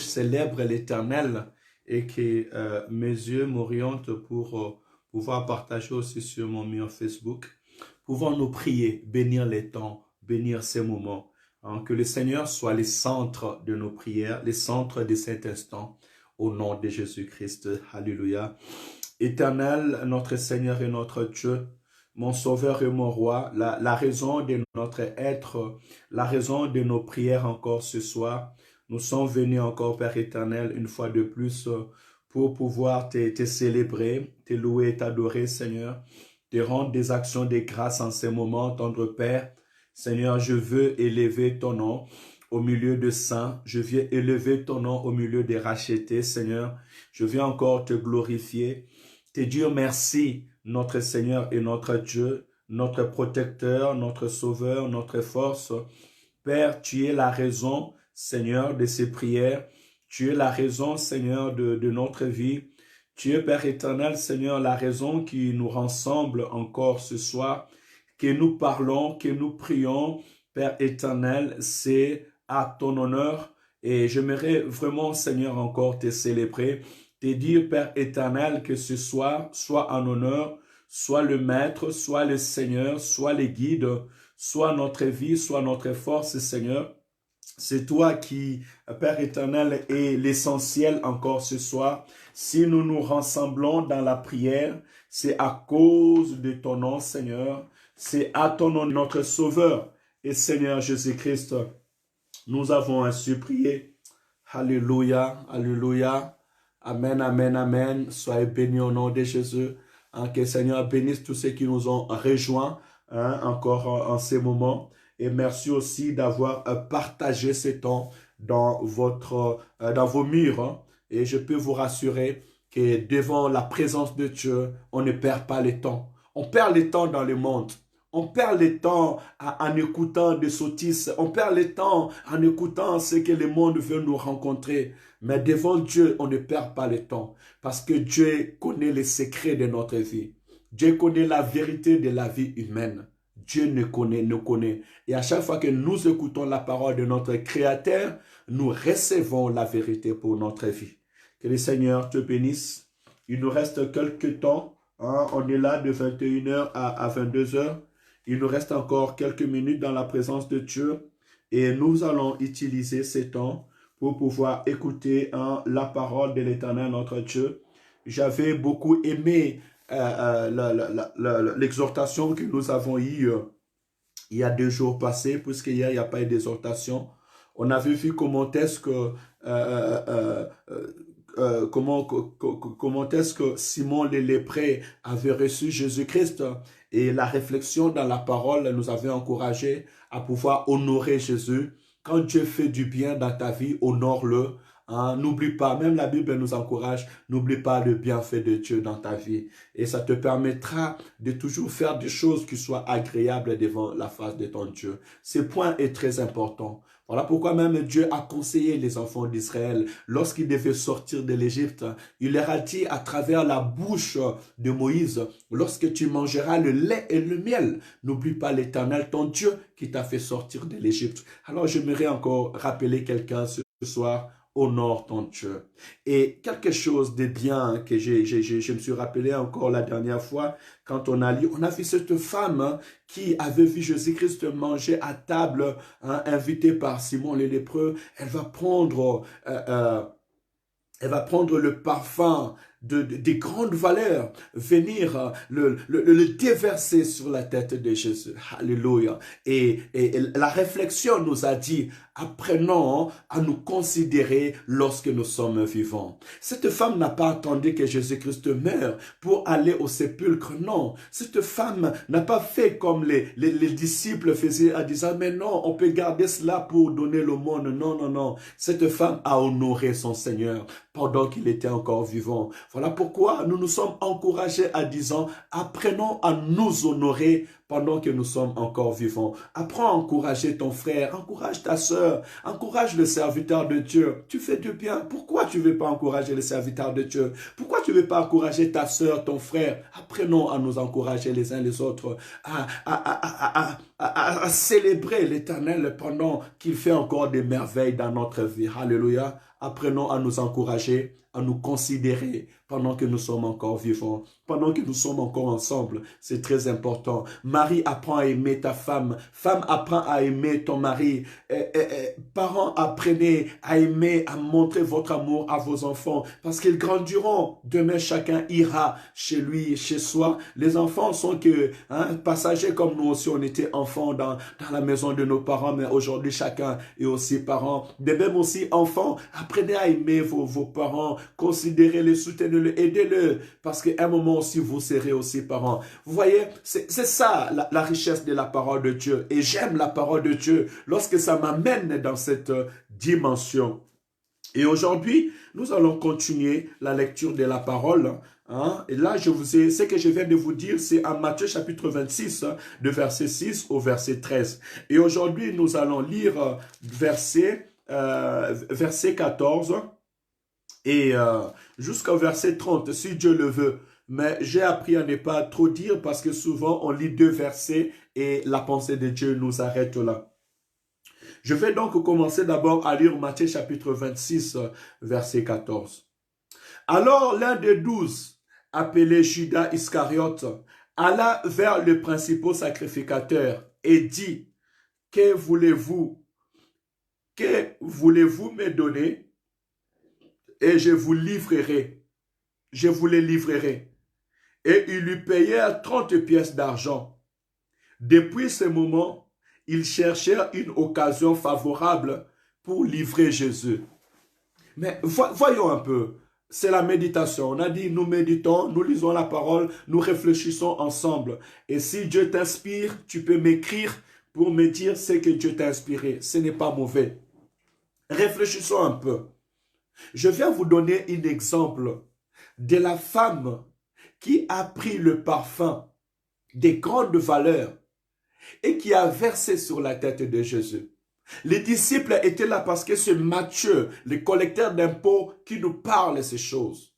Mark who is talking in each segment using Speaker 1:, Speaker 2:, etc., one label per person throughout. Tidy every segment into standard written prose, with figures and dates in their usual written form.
Speaker 1: célèbre l'Éternel et que mes yeux m'orientent pour pouvoir partager aussi sur mon mur Facebook. Pouvons-nous prier, bénir les temps, bénir ces moments, hein, que le Seigneur soit le centre de nos prières, le centre de cet instant, au nom de Jésus-Christ. Alléluia. Éternel, notre Seigneur et notre Dieu, mon Sauveur et mon Roi, la raison de notre être, la raison de nos prières encore ce soir, nous sommes venus encore, Père éternel, une fois de plus, pour pouvoir te célébrer, te louer, t'adorer, Seigneur, te rendre des actions de grâce en ces moments, tendre Père. Seigneur, je veux élever ton nom au milieu de saints. Je viens élever ton nom au milieu des rachetés, Seigneur. Je viens encore te glorifier, te dire merci, notre Seigneur et notre Dieu, notre protecteur, notre sauveur, notre force. Père, tu es la raison, Seigneur, de ces prières. Tu es la raison, Seigneur, de notre vie. Tu es, Père éternel, Seigneur, la raison qui nous rassemble encore ce soir, que nous parlons, que nous prions. Père éternel, c'est à ton honneur. Et j'aimerais vraiment, Seigneur, encore te célébrer, te dire, Père éternel, que ce soir soit en honneur, soit le Maître, soit le Seigneur, soit le guide, soit notre vie, soit notre force, Seigneur. C'est toi qui, Père éternel, est l'essentiel encore ce soir. Si nous nous rassemblons dans la prière, c'est à cause de ton nom, Seigneur. C'est à ton nom, notre Sauveur et Seigneur Jésus-Christ. Nous avons ainsi prié. Alléluia, alléluia. Amen, amen, amen. Soyez bénis au nom de Jésus. Hein, que le Seigneur bénisse tous ceux qui nous ont rejoints encore en ces moments. Et merci aussi d'avoir partagé ce temps dans vos murs. Hein. Et je peux vous rassurer que devant la présence de Dieu, on ne perd pas le temps. On perd le temps dans le monde. On perd le temps en écoutant des sottises. On perd le temps en écoutant ce que le monde veut nous rencontrer. Mais devant Dieu, on ne perd pas le temps. Parce que Dieu connaît les secrets de notre vie. Dieu connaît la vérité de la vie humaine. Dieu nous connaît. Et à chaque fois que nous écoutons la parole de notre Créateur, nous recevons la vérité pour notre vie. Que le Seigneur te bénisse. Il nous reste quelques temps. Hein, on est là de 21h à 22h. Il nous reste encore quelques minutes dans la présence de Dieu. Et nous allons utiliser ces temps pour pouvoir écouter la parole de l'Éternel, notre Dieu. J'avais beaucoup aimé l'exhortation que nous avons eue il y a 2 jours passés, puisque hier, il n'y a pas eu d'exhortation. On avait vu comment est-ce que comment est-ce que Simon le lépreux avait reçu Jésus-Christ, et la réflexion dans la parole nous avait encouragé à pouvoir honorer Jésus. Quand Dieu fait du bien dans ta vie, honore-le. Hein, n'oublie pas, même la Bible nous encourage, n'oublie pas le bienfait de Dieu dans ta vie. Et ça te permettra de toujours faire des choses qui soient agréables devant la face de ton Dieu. Ce point est très important. Voilà pourquoi même Dieu a conseillé les enfants d'Israël lorsqu'ils devaient sortir de l'Égypte. Il leur a dit à travers la bouche de Moïse, lorsque tu mangeras le lait et le miel, n'oublie pas l'Éternel, ton Dieu, qui t'a fait sortir de l'Égypte. Alors j'aimerais encore rappeler quelqu'un ce soir. Honore ton Dieu. Et quelque chose de bien que je me suis rappelé encore la dernière fois, quand on a lu, on a vu cette femme qui avait vu Jésus-Christ manger à table, invitée par Simon le lépreux. Elle va prendre le parfum de grandes valeurs, venir le déverser sur la tête de Jésus. Alléluia. Et la réflexion nous a dit, apprenons à nous considérer lorsque nous sommes vivants. Cette femme n'a pas attendu que Jésus-Christ meure pour aller au sépulcre. Non. Cette femme n'a pas fait comme les disciples faisaient en disant, mais non, on peut garder cela pour donner le monde. Non, non, non. Cette femme a honoré son Seigneur pendant qu'il était encore vivant. Voilà pourquoi nous nous sommes encouragés à disant, apprenons à nous honorer pendant que nous sommes encore vivants. Apprends à encourager ton frère, encourage ta sœur, encourage le serviteur de Dieu. Tu fais du bien. Pourquoi tu ne veux pas encourager le serviteur de Dieu? Pourquoi tu ne veux pas encourager ta sœur, ton frère? Apprenons à nous encourager les uns les autres, à célébrer l'Éternel pendant qu'il fait encore des merveilles dans notre vie. Alléluia. apprenons à nous encourager, à nous considérer pendant que nous sommes encore vivants, pendant que nous sommes encore ensemble. C'est très important. Marie, apprend à aimer ta femme. Femme, apprend à aimer ton mari. Parents, apprenez à aimer, à montrer votre amour à vos enfants parce qu'ils grandiront. Demain, chacun ira chez lui, chez soi. Les enfants sont que passagers comme nous aussi, on était enfants dans la maison de nos parents, mais aujourd'hui, chacun est aussi parent. De même aussi, enfants, apprenez à aimer vos parents, considérez-les, soutenez-les, aidez-le, parce qu'à un moment aussi, vous serez aussi parents. Vous voyez, c'est ça la richesse de la parole de Dieu. Et j'aime la parole de Dieu lorsque ça m'amène dans cette dimension. Et aujourd'hui, nous allons continuer la lecture de la parole. Et là, ce que je viens de vous dire, c'est en Matthieu chapitre 26, de verset 6 au verset 13. Et aujourd'hui, nous allons lire verset 14 et jusqu'au verset 30, si Dieu le veut. Mais j'ai appris à ne pas trop dire parce que souvent, on lit 2 versets et la pensée de Dieu nous arrête là. Je vais donc commencer d'abord à lire Matthieu chapitre 26, verset 14. Alors l'un des 12, appelé Judas Iscariote, alla vers le principal sacrificateur et dit, que voulez-vous me donner et je vous livrerai. Je vous les livrerai. Et ils lui payèrent 30 pièces d'argent. Depuis ce moment, ils cherchèrent une occasion favorable pour livrer Jésus. Mais voyons un peu, c'est la méditation. On a dit, nous méditons, nous lisons la parole, nous réfléchissons ensemble. Et si Dieu t'inspire, tu peux m'écrire pour me dire ce que Dieu t'a inspiré. Ce n'est pas mauvais. Réfléchissons un peu. Je viens vous donner un exemple de la femme qui a pris le parfum de grande valeur et qui a versé sur la tête de Jésus. Les disciples étaient là parce que c'est Matthieu, le collecteur d'impôts, qui nous parle de ces choses.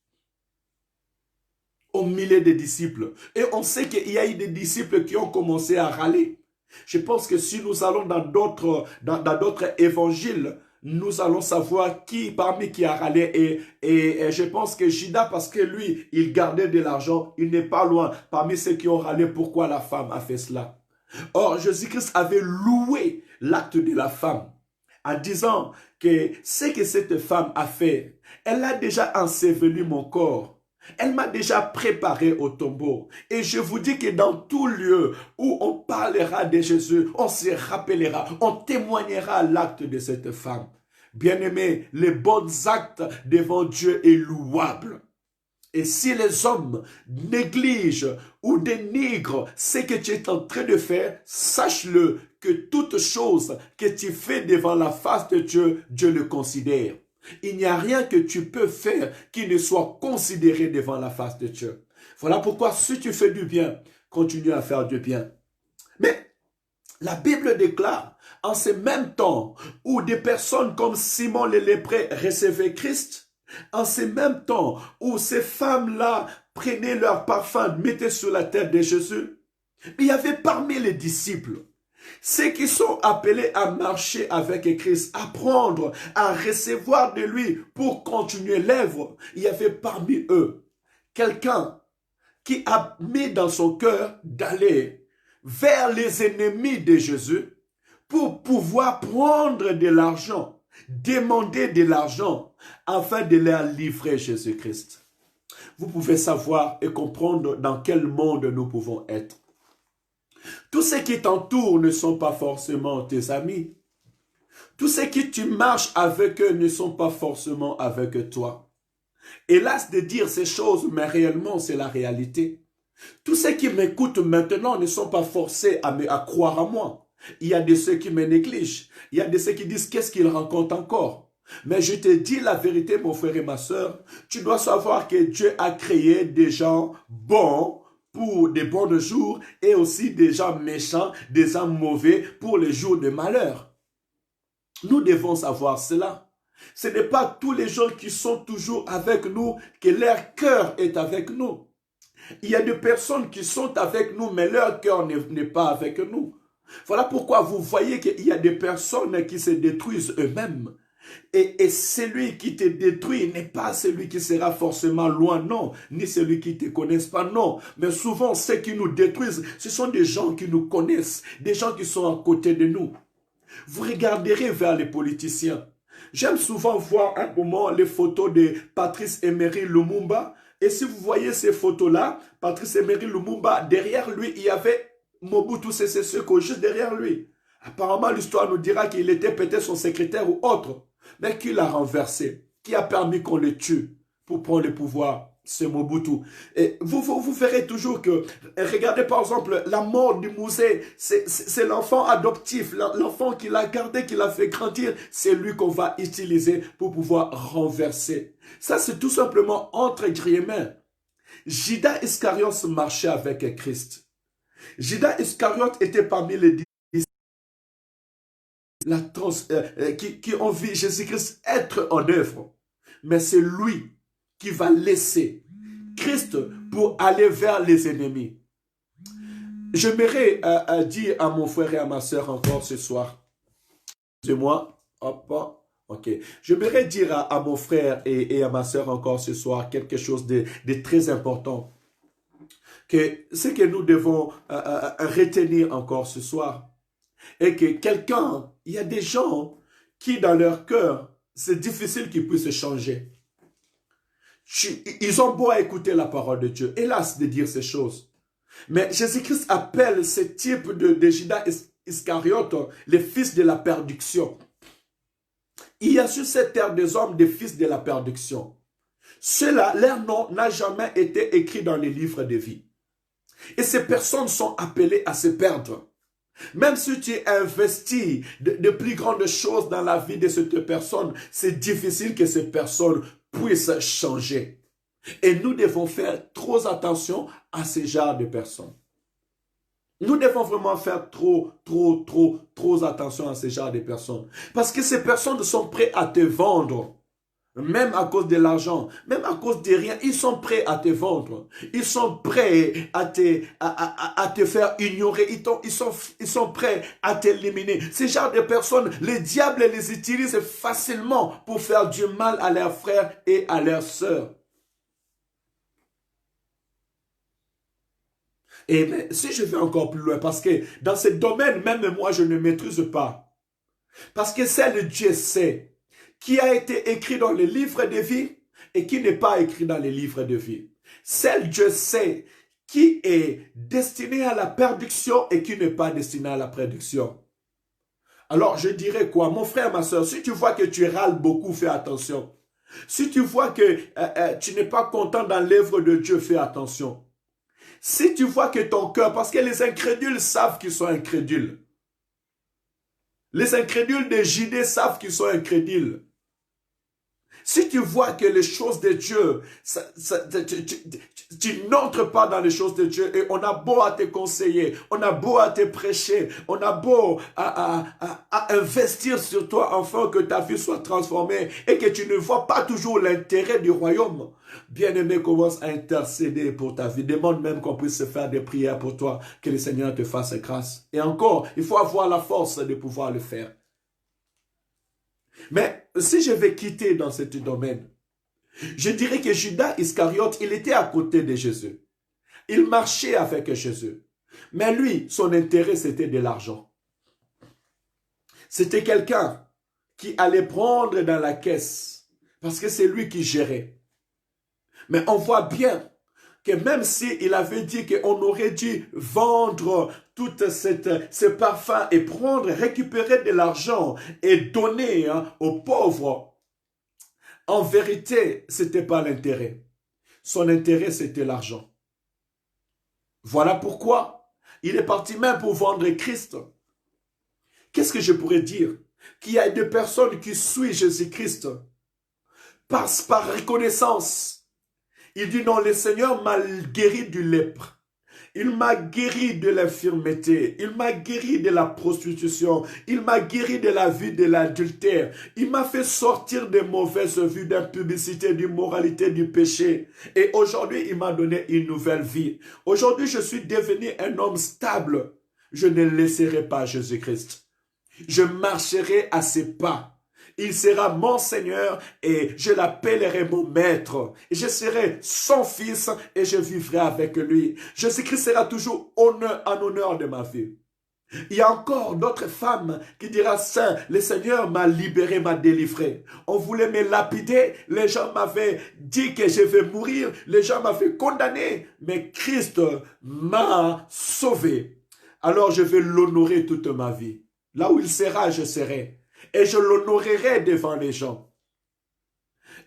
Speaker 1: Au milieu des disciples. Et on sait qu'il y a eu des disciples qui ont commencé à râler. Je pense que si nous allons dans d'autres évangiles, nous allons savoir qui parmi qui a râlé. Et je pense que Judas, parce que lui, il gardait de l'argent, il n'est pas loin. Parmi ceux qui ont râlé, pourquoi la femme a fait cela? Or, Jésus-Christ avait loué l'acte de la femme en disant que ce que cette femme a fait, elle a déjà enseveli mon corps. Elle m'a déjà préparé au tombeau. Et je vous dis que dans tout lieu où on parlera de Jésus, on se rappellera, on témoignera l'acte de cette femme. Bien-aimé, les bons actes devant Dieu est louable. Et si les hommes négligent ou dénigrent ce que tu es en train de faire, sache-le que toute chose que tu fais devant la face de Dieu, Dieu le considère. Il n'y a rien que tu peux faire qui ne soit considéré devant la face de Dieu. Voilà pourquoi si tu fais du bien, continue à faire du bien. Mais la Bible déclare, en ce même temps où des personnes comme Simon le lépreux recevaient Christ, en ce même temps où ces femmes-là prenaient leur parfum, mettaient sur la tête de Jésus, il y avait parmi les disciples ceux qui sont appelés à marcher avec Christ, à prendre, à recevoir de lui pour continuer l'œuvre. Il y avait parmi eux quelqu'un qui a mis dans son cœur d'aller vers les ennemis de Jésus pour pouvoir prendre de l'argent, demander de l'argent afin de leur livrer Jésus-Christ. Vous pouvez savoir et comprendre dans quel monde nous pouvons être. Tous ceux qui t'entourent ne sont pas forcément tes amis. Tous ceux qui tu marches avec eux ne sont pas forcément avec toi. Hélas de dire ces choses, mais réellement c'est la réalité. Tous ceux qui m'écoutent maintenant ne sont pas forcés à croire à moi. Il y a de ceux qui me négligent. Il y a de ceux qui disent qu'est-ce qu'ils rencontrent encore. Mais je te dis la vérité, mon frère et ma soeur, tu dois savoir que Dieu a créé des gens bons pour des bons jours et aussi des gens méchants, des gens mauvais pour les jours de malheur. Nous devons savoir cela. Ce n'est pas tous les gens qui sont toujours avec nous que leur cœur est avec nous. Il y a des personnes qui sont avec nous, mais leur cœur n'est pas avec nous. Voilà pourquoi vous voyez qu'il y a des personnes qui se détruisent eux-mêmes. Et celui qui te détruit n'est pas celui qui sera forcément loin, non, ni celui qui ne te connaisse pas, non. Mais souvent, ceux qui nous détruisent, ce sont des gens qui nous connaissent, des gens qui sont à côté de nous. Vous regarderez vers les politiciens. J'aime souvent voir un moment les photos de Patrice Emery Lumumba. Et si vous voyez ces photos-là, Patrice Emery Lumumba, derrière lui, il y avait Mobutu Sese Seko juste derrière lui. Apparemment, l'histoire nous dira qu'il était peut-être son secrétaire ou autre, mais qui l'a renversé, qui a permis qu'on le tue pour prendre le pouvoir. C'est Mobutu. Et vous verrez toujours que, regardez par exemple, la mort du musée, c'est l'enfant adoptif, l'enfant qui l'a gardé, qui l'a fait grandir, c'est lui qu'on va utiliser pour pouvoir renverser. Ça, c'est tout simplement entre guillemets. Judas Iscariote marchait avec Christ. Judas Iscariote était parmi les qui ont vu Jésus-Christ être en œuvre. Mais c'est lui qui va laisser Christ pour aller vers les ennemis. J'aimerais dire à mon frère et à ma soeur encore ce soir. Excusez-moi. Hop, ok. J'aimerais dire à mon frère et à ma soeur encore ce soir quelque chose de très important. Que ce que nous devons retenir encore ce soir. Et que quelqu'un, il y a des gens qui dans leur cœur, c'est difficile qu'ils puissent changer. Ils ont beau à écouter la parole de Dieu, hélas de dire ces choses. Mais Jésus-Christ appelle ce type de Judas Iscariote les fils de la perdition. Il y a sur cette terre des hommes des fils de la perdition. Ceux-là, leur nom n'a jamais été écrit dans les livres de vie. Et ces personnes sont appelées à se perdre. Même si tu investis de plus grandes choses dans la vie de cette personne, c'est difficile que cette personne puisse changer. Et nous devons faire trop attention à ce genre de personnes. Nous devons vraiment faire trop attention à ce genre de personnes. Parce que ces personnes sont prêtes à te vendre. Même à cause de l'argent, même à cause de rien, ils sont prêts à te vendre. Ils sont prêts à te faire ignorer. Ils sont prêts à t'éliminer. Ces genres de personnes, le diable les utilise facilement pour faire du mal à leurs frères et à leurs sœurs. Et mais, si je vais encore plus loin, parce que dans ce domaine, même moi, je ne maîtrise pas. Parce que c'est le Dieu sait qui a été écrit dans les livres de vie et qui n'est pas écrit dans les livres de vie. Seul Dieu sait qui est destiné à la perdition et qui n'est pas destiné à la prédiction. Alors je dirais quoi? Mon frère, ma soeur, si tu vois que tu râles beaucoup, fais attention. Si tu vois que tu n'es pas content dans l'œuvre de Dieu, fais attention. Si tu vois que ton cœur, parce que les incrédules savent qu'ils sont incrédules. Les incrédules de Judée savent qu'ils sont incrédules. Si tu vois que les choses de Dieu, tu n'entres pas dans les choses de Dieu et on a beau à te conseiller, on a beau à te prêcher, on a beau à investir sur toi afin que ta vie soit transformée et que tu ne vois pas toujours l'intérêt du royaume, bien-aimé, commence à intercéder pour ta vie. Demande même qu'on puisse faire des prières pour toi, que le Seigneur te fasse grâce. Et encore, il faut avoir la force de pouvoir le faire. Mais si je vais quitter dans ce domaine, je dirais que Judas Iscariote, il était à côté de Jésus. Il marchait avec Jésus. Mais lui, son intérêt, c'était de l'argent. C'était quelqu'un qui allait prendre dans la caisse parce que c'est lui qui gérait. Mais on voit bien que même s'il avait dit qu'on aurait dû vendre tout ce parfum et récupérer de l'argent et donner aux pauvres, en vérité, ce n'était pas l'intérêt. Son intérêt, c'était l'argent. Voilà pourquoi il est parti même pour vendre Christ. Qu'est-ce que je pourrais dire? Qu'il y a des personnes qui suivent Jésus-Christ par reconnaissance. Il dit non, le Seigneur m'a guéri du lèpre. Il m'a guéri de l'infirmité. Il m'a guéri de la prostitution. Il m'a guéri de la vie de l'adultère. Il m'a fait sortir des mauvaises vues, d'impudicité, d'immoralité, du péché. Et aujourd'hui, il m'a donné une nouvelle vie. Aujourd'hui, je suis devenu un homme stable. Je ne laisserai pas Jésus-Christ. Je marcherai à ses pas. Il sera mon Seigneur et je l'appellerai mon maître. Et je serai son fils et je vivrai avec lui. Jésus-Christ sera toujours en honneur de ma vie. Il y a encore d'autres femmes qui diront, Saint, le Seigneur m'a libéré, m'a délivré. On voulait me lapider, les gens m'avaient dit que je vais mourir, les gens m'avaient condamné, mais Christ m'a sauvé. Alors je vais l'honorer toute ma vie. Là où il sera, je serai. Et je l'honorerai devant les gens.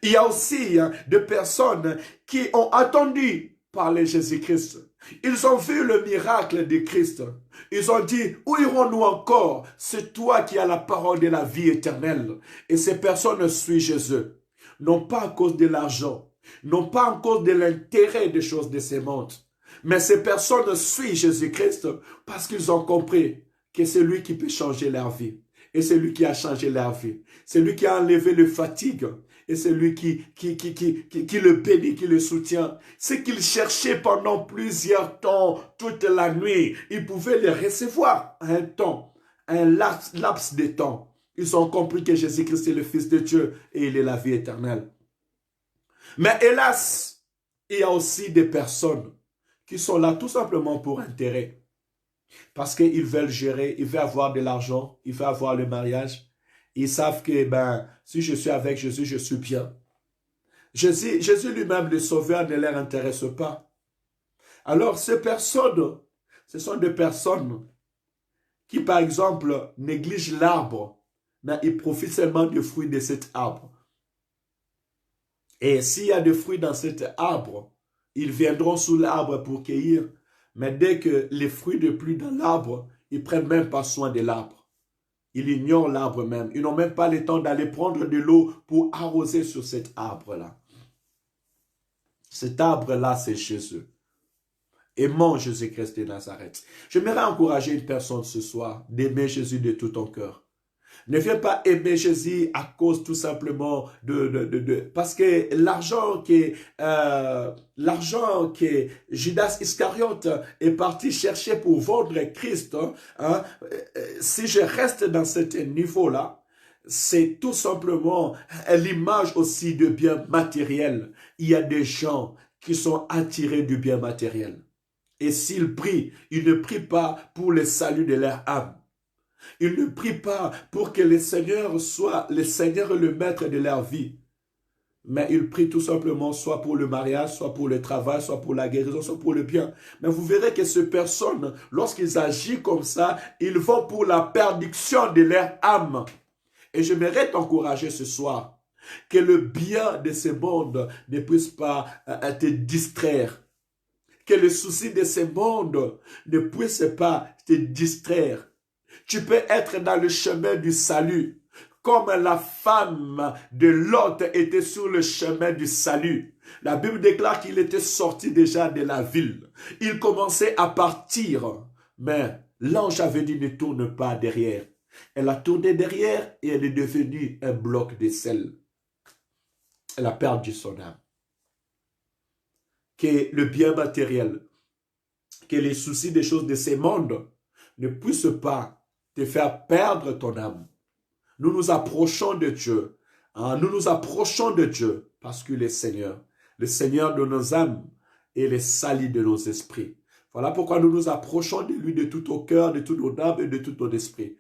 Speaker 1: Il y a aussi des personnes qui ont attendu parler Jésus-Christ. Ils ont vu le miracle de Christ. Ils ont dit, où irons-nous encore? C'est toi qui as la parole de la vie éternelle. Et ces personnes suivent Jésus. Non pas à cause de l'argent, non pas à cause de l'intérêt des choses de ce monde. Mais ces personnes suivent Jésus-Christ parce qu'ils ont compris que c'est lui qui peut changer leur vie. Et c'est lui qui a changé leur vie. C'est lui qui a enlevé le fatigue. Et c'est lui qui le bénit, qui le soutient. Ce qu'il cherchait pendant plusieurs temps, toute la nuit, il pouvait le recevoir à un temps, un laps de temps. Ils ont compris que Jésus-Christ est le Fils de Dieu et il est la vie éternelle. Mais hélas, il y a aussi des personnes qui sont là tout simplement pour intérêt. Parce qu'ils veulent gérer, ils veulent avoir de l'argent, ils veulent avoir le mariage. Ils savent que si je suis avec Jésus, je suis bien. Jésus lui-même, le Sauveur, ne leur intéresse pas. Alors, ces personnes, ce sont des personnes qui, par exemple, négligent l'arbre, mais ils profitent seulement du fruit de cet arbre. Et s'il y a des fruits dans cet arbre, ils viendront sous l'arbre pour cueillir. Mais dès que les fruits ne plus dans l'arbre, ils ne prennent même pas soin de l'arbre. Ils ignorent l'arbre même. Ils n'ont même pas le temps d'aller prendre de l'eau pour arroser sur cet arbre-là. Cet arbre-là, c'est Jésus. Aimons Jésus-Christ de Nazareth. J'aimerais encourager une personne ce soir d'aimer Jésus de tout ton cœur. Ne viens pas aimer Jésus à cause tout simplement parce que l'argent que Judas Iscariote est parti chercher pour vendre Christ, si je reste dans ce niveau-là, c'est tout simplement l'image aussi de biens matériels. Il y a des gens qui sont attirés du bien matériel. Et s'ils prient, ils ne prient pas pour le salut de leur âme. Ils ne prient pas pour que le Seigneur soit le maître de leur vie. Mais ils prient tout simplement soit pour le mariage, soit pour le travail, soit pour la guérison, soit pour le bien. Mais vous verrez que ces personnes, lorsqu'ils agissent comme ça, ils vont pour la perdition de leur âme. Et j'aimerais t'encourager ce soir que le bien de ce monde ne puisse pas te distraire. Que le souci de ce monde ne puisse pas te distraire. Tu peux être dans le chemin du salut, comme la femme de Lot était sur le chemin du salut. La Bible déclare qu'il était sorti déjà de la ville. Il commençait à partir, mais l'ange avait dit ne tourne pas derrière. Elle a tourné derrière et elle est devenue un bloc de sel. Elle a perdu son âme. Que le bien matériel, que les soucis des choses de ce monde ne puissent pas te faire perdre ton âme. Nous nous approchons de Dieu. Nous nous approchons de Dieu parce qu'il est Seigneur. Le Seigneur de nos âmes et le salut de nos esprits. Voilà pourquoi nous nous approchons de lui de tout au cœur, de tout nos âmes et de tout notre esprit.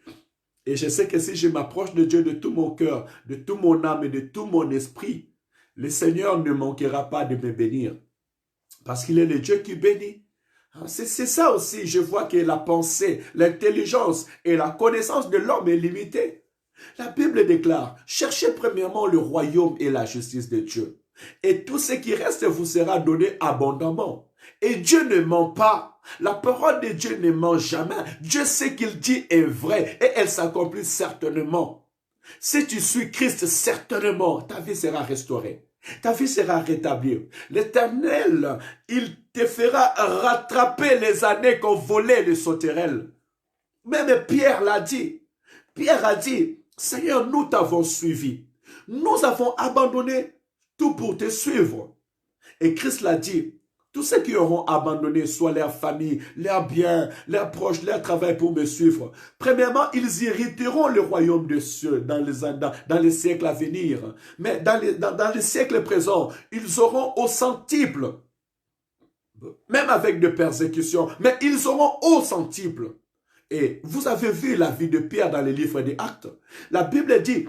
Speaker 1: Et je sais que si je m'approche de Dieu de tout mon cœur, de tout mon âme et de tout mon esprit, le Seigneur ne manquera pas de me bénir. Parce qu'il est le Dieu qui bénit. C'est ça aussi, je vois que la pensée, l'intelligence et la connaissance de l'homme est limitée. La Bible déclare, cherchez premièrement le royaume et la justice de Dieu. Et tout ce qui reste vous sera donné abondamment. Et Dieu ne ment pas. La parole de Dieu ne ment jamais. Dieu sait qu'il dit est vrai et elle s'accomplit certainement. Si tu suis Christ, certainement, ta vie sera restaurée. Ta vie sera rétablie. L'Éternel, il te fera rattraper les années qu'ont volé les sauterelles. Même Pierre l'a dit. Pierre a dit, Seigneur, nous t'avons suivi. Nous avons abandonné tout pour te suivre. Et Christ l'a dit, Tous ceux qui auront abandonné soit leur famille, leurs biens, leurs proches, leur travail pour me suivre. Premièrement, ils irriteront le royaume de cieux dans les siècles à venir. Mais dans les siècles présents, ils auront au centuple, même avec de persécutions, mais ils auront au centuple. Et vous avez vu la vie de Pierre dans les livres des Actes. La Bible dit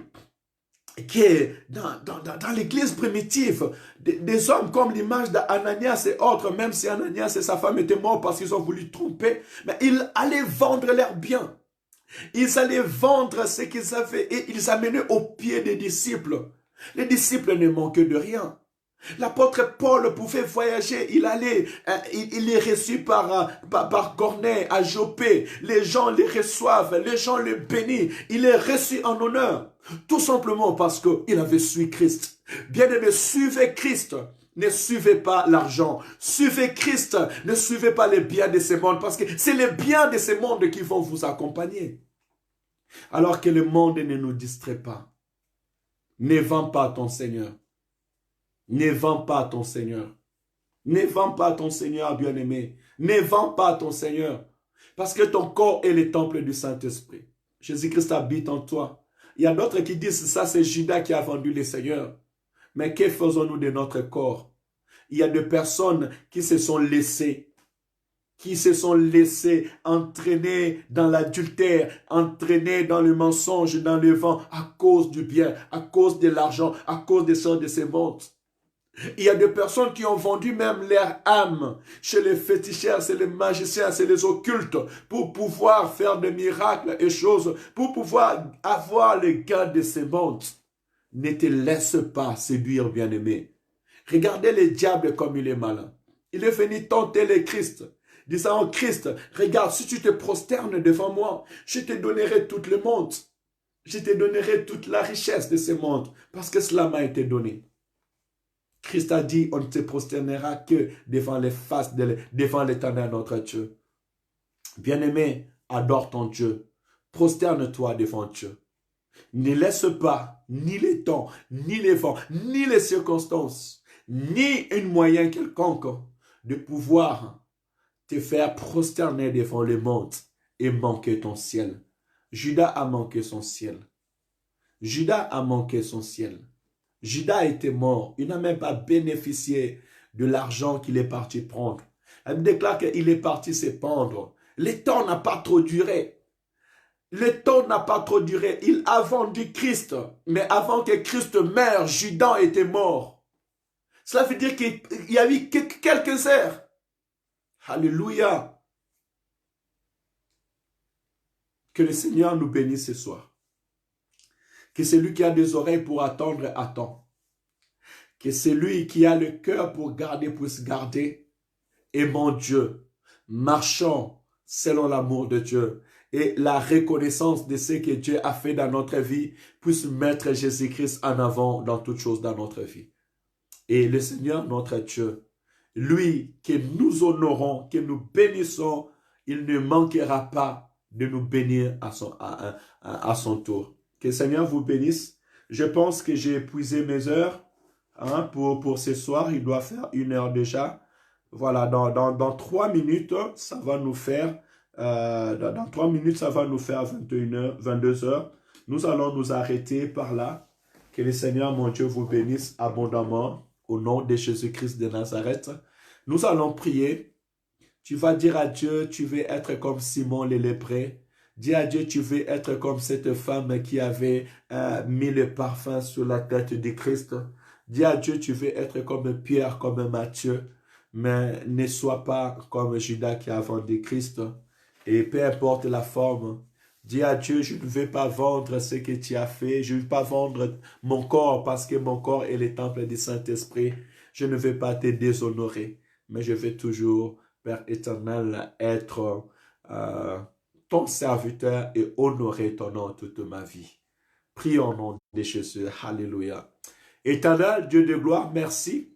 Speaker 1: que dans l'église primitive, des hommes comme l'image d'Ananias et autres, même si Ananias et sa femme étaient morts parce qu'ils ont voulu tromper, mais ils allaient vendre leurs biens. Ils allaient vendre ce qu'ils avaient et ils amenaient au pied des disciples. Les disciples ne manquaient de rien. L'apôtre Paul pouvait voyager, il est reçu par Corneille à Joppé. Les gens les reçoivent, les gens le bénissent. Il est reçu en honneur. Tout simplement parce qu'il avait suivi Christ. Bien-aimés, suivez Christ. Ne suivez pas l'argent. Suivez Christ. Ne suivez pas les biens de ce monde parce que c'est les biens de ce monde qui vont vous accompagner. Alors que le monde ne nous distrait pas. Ne vends pas ton Seigneur. Ne vends pas ton Seigneur. Ne vends pas ton Seigneur, bien-aimé. Ne vends pas ton Seigneur. Parce que ton corps est le temple du Saint-Esprit. Jésus-Christ habite en toi. Il y a d'autres qui disent, ça c'est Judas qui a vendu le Seigneur. Mais que faisons-nous de notre corps? Il y a des personnes qui se sont laissées entraîner dans l'adultère, entraîner dans le mensonge, dans le vent, à cause du bien, à cause de l'argent, à cause des choses de ces mondes. Il y a des personnes qui ont vendu même leur âme chez les féticheurs, c'est les magiciens, c'est les occultes, pour pouvoir faire des miracles et choses, pour pouvoir avoir le gain de ces mondes. Ne te laisse pas séduire, bien-aimé. Regardez le diable comme il est malin. Il est venu tenter le Christ, disant au Christ, regarde, si tu te prosternes devant moi, je te donnerai tout le monde. Je te donnerai toute la richesse de ce monde, parce que cela m'a été donné. Christ a dit, on ne se prosternera que devant les faces, devant l'Éternel notre Dieu. Bien-aimé, adore ton Dieu. Prosterne-toi devant Dieu. Ne laisse pas ni les temps, ni les vents, ni les circonstances, ni un moyen quelconque de pouvoir te faire prosterner devant le monde et manquer ton ciel. Judas a manqué son ciel. Judas a manqué son ciel. Judas était mort. Il n'a même pas bénéficié de l'argent qu'il est parti prendre. Elle déclare qu'il est parti se pendre. Le temps n'a pas trop duré. Le temps n'a pas trop duré. Il a vendu Christ. Mais avant que Christ meure, Judas était mort. Cela veut dire qu'il y a eu quelques heures. Alléluia. Que le Seigneur nous bénisse ce soir. Que celui qui a des oreilles pour attendre, attend. Que celui qui a le cœur pour garder, puisse garder. Aimons Dieu, marchons selon l'amour de Dieu. Et la reconnaissance de ce que Dieu a fait dans notre vie, puisse mettre Jésus-Christ en avant dans toutes choses dans notre vie. Et le Seigneur, notre Dieu, lui que nous honorons, que nous bénissons, il ne manquera pas de nous bénir à son tour. Que le Seigneur vous bénisse. Je pense que j'ai épuisé mes heures pour ce soir. Il doit faire 1 heure déjà. Voilà, dans 3 minutes, ça va nous faire, dans 3 minutes, ça va nous faire 21h, 22h. Nous allons nous arrêter par là. Que le Seigneur, mon Dieu, vous bénisse abondamment au nom de Jésus-Christ de Nazareth. Nous allons prier. Tu vas dire à Dieu, tu veux être comme Simon le lépreux. Dis à Dieu, tu veux être comme cette femme qui avait mis le parfum sur la tête de Christ. Dis à Dieu, tu veux être comme Pierre, comme Matthieu. Mais ne sois pas comme Judas qui a vendu Christ. Et peu importe la forme, dis à Dieu, je ne veux pas vendre ce que tu as fait. Je ne veux pas vendre mon corps parce que mon corps est le temple du Saint-Esprit. Je ne veux pas te déshonorer. Mais je veux toujours, Père éternel, être ton serviteur et honorer ton nom toute ma vie. Prions au nom de Jésus. Alléluia. Éternel, Dieu de gloire, merci.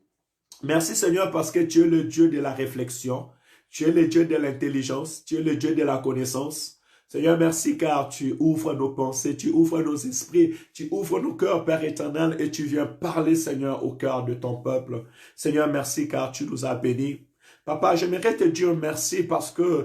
Speaker 1: Merci Seigneur parce que tu es le Dieu de la réflexion. Tu es le Dieu de l'intelligence. Tu es le Dieu de la connaissance. Seigneur, merci car tu ouvres nos pensées, tu ouvres nos esprits, tu ouvres nos cœurs, Père éternel, et tu viens parler, Seigneur, au cœur de ton peuple. Seigneur, merci car tu nous as bénis. Papa, j'aimerais te dire merci parce que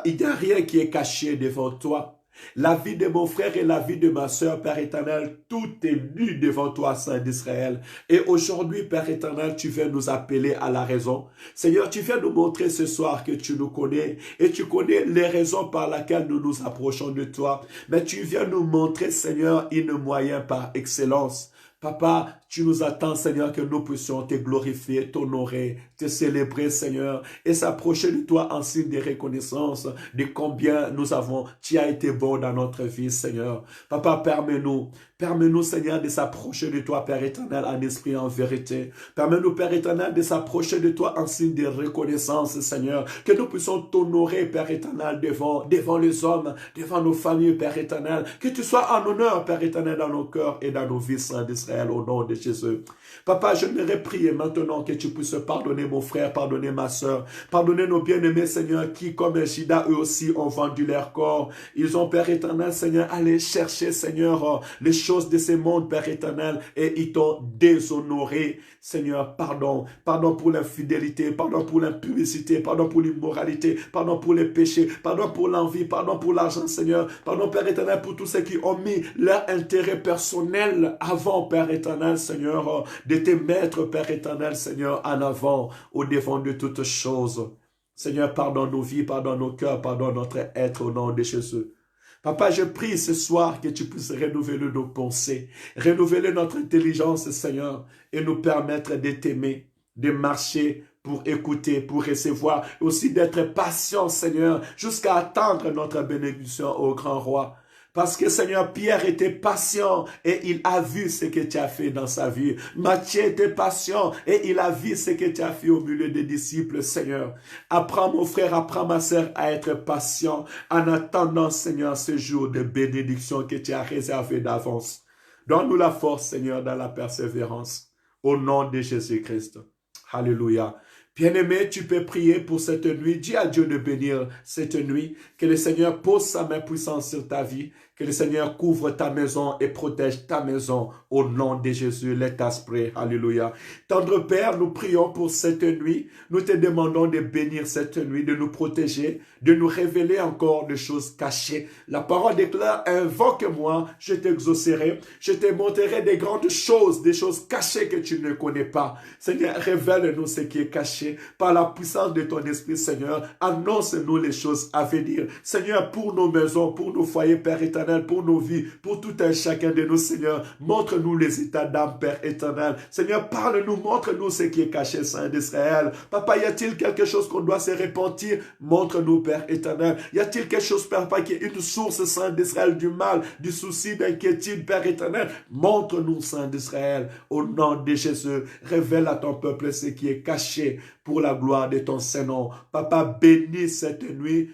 Speaker 1: il n'y a rien qui est caché devant toi. La vie de mon frère et la vie de ma sœur, Père éternel, tout est nu devant toi, Saint d'Israël. Et aujourd'hui, Père éternel, tu viens nous appeler à la raison. Seigneur, tu viens nous montrer ce soir que tu nous connais et tu connais les raisons par lesquelles nous nous approchons de toi. Mais tu viens nous montrer, Seigneur, un moyen par excellence. Papa, tu nous attends, Seigneur, que nous puissions te glorifier, t'honorer, te célébrer, Seigneur, et s'approcher de toi en signe de reconnaissance de combien tu as été bon dans notre vie, Seigneur. Papa, permets-nous, Seigneur, de s'approcher de toi, Père éternel, en esprit et en vérité. Permets-nous, Père éternel, de s'approcher de toi en signe de reconnaissance, Seigneur, que nous puissions t'honorer, Père éternel, devant les hommes, devant nos familles, Père éternel, que tu sois en honneur, Père éternel, dans nos cœurs et dans nos vies, Saint d'Israël, au nom de Jésus. Papa, je voudrais prier maintenant que tu puisses pardonner mon frère, pardonner ma soeur, pardonner nos bien-aimés, Seigneur, qui, comme Shida, eux aussi, ont vendu leur corps. Ils ont, Père éternel, Seigneur, allé chercher, Seigneur, les choses de ce monde, Père éternel, et ils t'ont déshonoré. Seigneur, pardon. Pardon pour l'infidélité, pardon pour l'impudicité, pardon pour l'immoralité, pardon pour les péchés, pardon pour l'envie, pardon pour l'argent, Seigneur. Pardon, Père éternel, pour tous ceux qui ont mis leur intérêt personnel avant, Père éternel, Seigneur, de te mettre, Père éternel, Seigneur, en avant, au devant de toutes choses. Seigneur, pardonne nos vies, pardonne nos cœurs, pardonne notre être au nom de Jésus. Papa, je prie ce soir que tu puisses renouveler nos pensées, renouveler notre intelligence, Seigneur, et nous permettre de t'aimer, de marcher pour écouter, pour recevoir, aussi d'être patient, Seigneur, jusqu'à attendre notre bénédiction au grand roi. Parce que Seigneur, Pierre était patient et il a vu ce que tu as fait dans sa vie. Matthieu était patient et il a vu ce que tu as fait au milieu des disciples, Seigneur. Apprends mon frère, apprends ma sœur à être patient en attendant, Seigneur, ce jour de bénédiction que tu as réservé d'avance. Donne-nous la force, Seigneur, dans la persévérance. Au nom de Jésus-Christ. Alléluia. Bien-aimé, tu peux prier pour cette nuit. Dis à Dieu de bénir cette nuit. Que le Seigneur pose sa main puissante sur ta vie. Que le Seigneur couvre ta maison et protège ta maison au nom de Jésus. Let us pray. Alléluia. Tendre Père, nous prions pour cette nuit. Nous te demandons de bénir cette nuit, de nous protéger, de nous révéler encore des choses cachées. La parole déclare, invoque-moi, je t'exaucerai. Je te montrerai des grandes choses, des choses cachées que tu ne connais pas. Seigneur, révèle-nous ce qui est caché par la puissance de ton esprit, Seigneur. Annonce-nous les choses à venir. Seigneur, pour nos maisons, pour nos foyers, Père éternel, pour nos vies, pour tout un chacun de nous, Seigneur. Montre-nous les états d'âme, Père éternel. Seigneur, parle-nous, montre-nous ce qui est caché, Saint d'Israël. Papa, y a-t-il quelque chose qu'on doit se repentir? Montre-nous, Père éternel. Y a-t-il quelque chose, Papa, qui est une source, Saint d'Israël, du mal, du souci, d'inquiétude, Père éternel? Montre-nous, Saint d'Israël, au nom de Jésus. Révèle à ton peuple ce qui est caché pour la gloire de ton Saint-Nom. Papa, bénis cette nuit.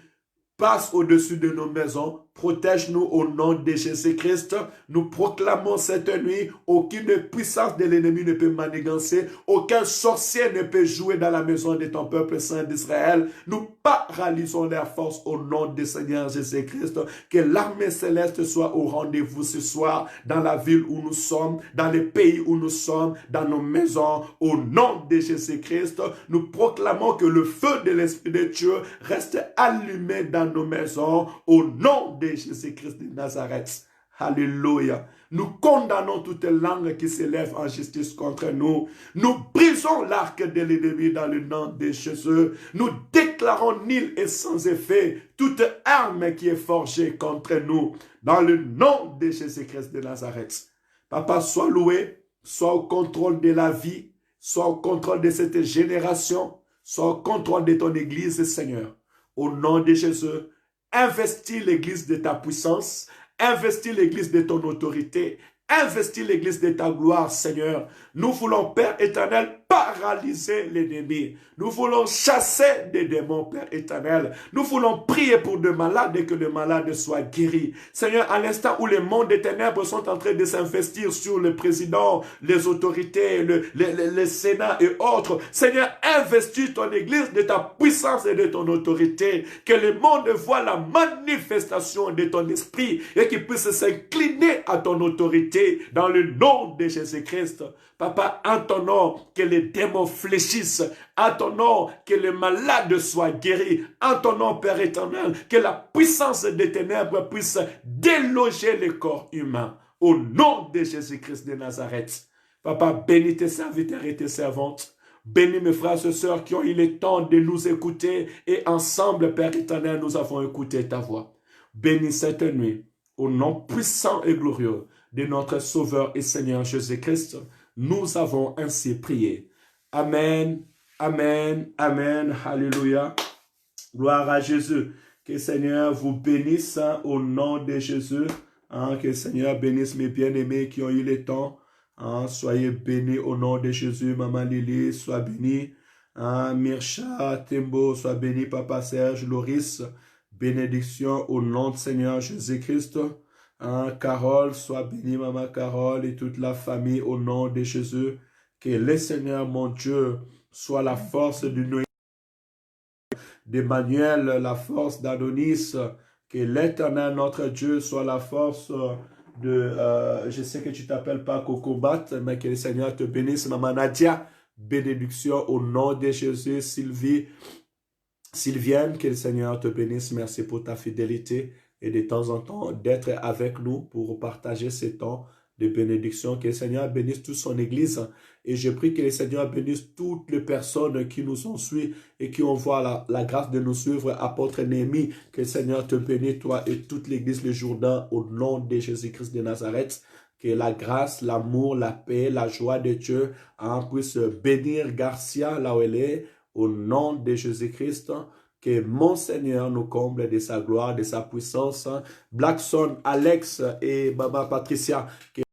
Speaker 1: Passe au-dessus de nos maisons. Protège-nous au nom de Jésus-Christ. Nous proclamons cette nuit, aucune puissance de l'ennemi ne peut manigancer, aucun sorcier ne peut jouer dans la maison de ton peuple saint d'Israël. Nous paralysons leurs forces au nom du Seigneur Jésus-Christ. Que l'armée céleste soit au rendez-vous ce soir, dans la ville où nous sommes, dans les pays où nous sommes, dans nos maisons. Au nom de Jésus-Christ, nous proclamons que le feu de l'Esprit de Dieu reste allumé dans nos maisons. Au nom de Jésus-Christ de Nazareth. Alléluia. Nous condamnons toute langue qui s'élève en justice contre nous. Nous brisons l'arc de l'ennemi dans le nom de Jésus. Nous déclarons nul et sans effet toute arme qui est forgée contre nous. Dans le nom de Jésus-Christ de Nazareth. Papa, sois loué, sois au contrôle de la vie, sois au contrôle de cette génération, sois au contrôle de ton Église, Seigneur. Au nom de Jésus, investis l'Église de ta puissance, investis l'Église de ton autorité, investis l'Église de ta gloire, Seigneur. Nous voulons, Père éternel, paralyser l'ennemi. Nous voulons chasser des démons, Père éternel. Nous voulons prier pour de malades et que le malade soit guéri. Seigneur, à l'instant où les mondes des ténèbres sont en train de s'investir sur le président, les autorités, le Sénat et autres, Seigneur, investis ton Église de ta puissance et de ton autorité. Que le monde voit la manifestation de ton esprit et qu'il puisse s'incliner à ton autorité dans le nom de Jésus-Christ. Papa, en ton nom, que les démons fléchissent. En ton nom, que les malades soient guéris. En ton nom, Père éternel, que la puissance des ténèbres puisse déloger les corps humains. Au nom de Jésus-Christ de Nazareth. Papa, bénis tes serviteurs et tes servantes. Bénis mes frères et sœurs qui ont eu le temps de nous écouter. Et ensemble, Père éternel, nous avons écouté ta voix. Bénis cette nuit. Au nom puissant et glorieux de notre Sauveur et Seigneur Jésus-Christ, nous avons ainsi prié. Amen, amen, amen, alléluia. Gloire à Jésus. Que le Seigneur vous bénisse au nom de Jésus. Que le Seigneur bénisse mes bien-aimés qui ont eu le temps. Soyez bénis au nom de Jésus. Maman Lily, sois bénie. Mirsha, Tembo, sois béni. Papa Serge, Loris, bénédiction au nom du Seigneur Jésus-Christ. Carole, sois bénie, Maman Carole, et toute la famille au nom de Jésus. Que le Seigneur, mon Dieu, soit la force de Noé, d'Emmanuel, la force d'Adonis. Que l'Éternel, notre Dieu, soit la force de... je sais que tu ne t'appelles pas Cocobat, mais que le Seigneur te bénisse. Maman Nadia, bénédiction au nom de Jésus. Sylvienne, que le Seigneur te bénisse. Merci pour ta fidélité et de temps en temps d'être avec nous pour partager ces temps de bénédiction. Que le Seigneur bénisse toute son Église. Et je prie que le Seigneur bénisse toutes les personnes qui nous ont suivis et qui ont voit la grâce de nous suivre. Apôtre Néhémie, que le Seigneur te bénisse, toi et toute l'Église le Jourdain, au nom de Jésus-Christ de Nazareth. Que la grâce, l'amour, la paix, la joie de Dieu puisse bénir Garcia là où elle est, au nom de Jésus-Christ. Que mon Seigneur nous comble de sa gloire, de sa puissance. Blackson, Alex et Baba Patricia, que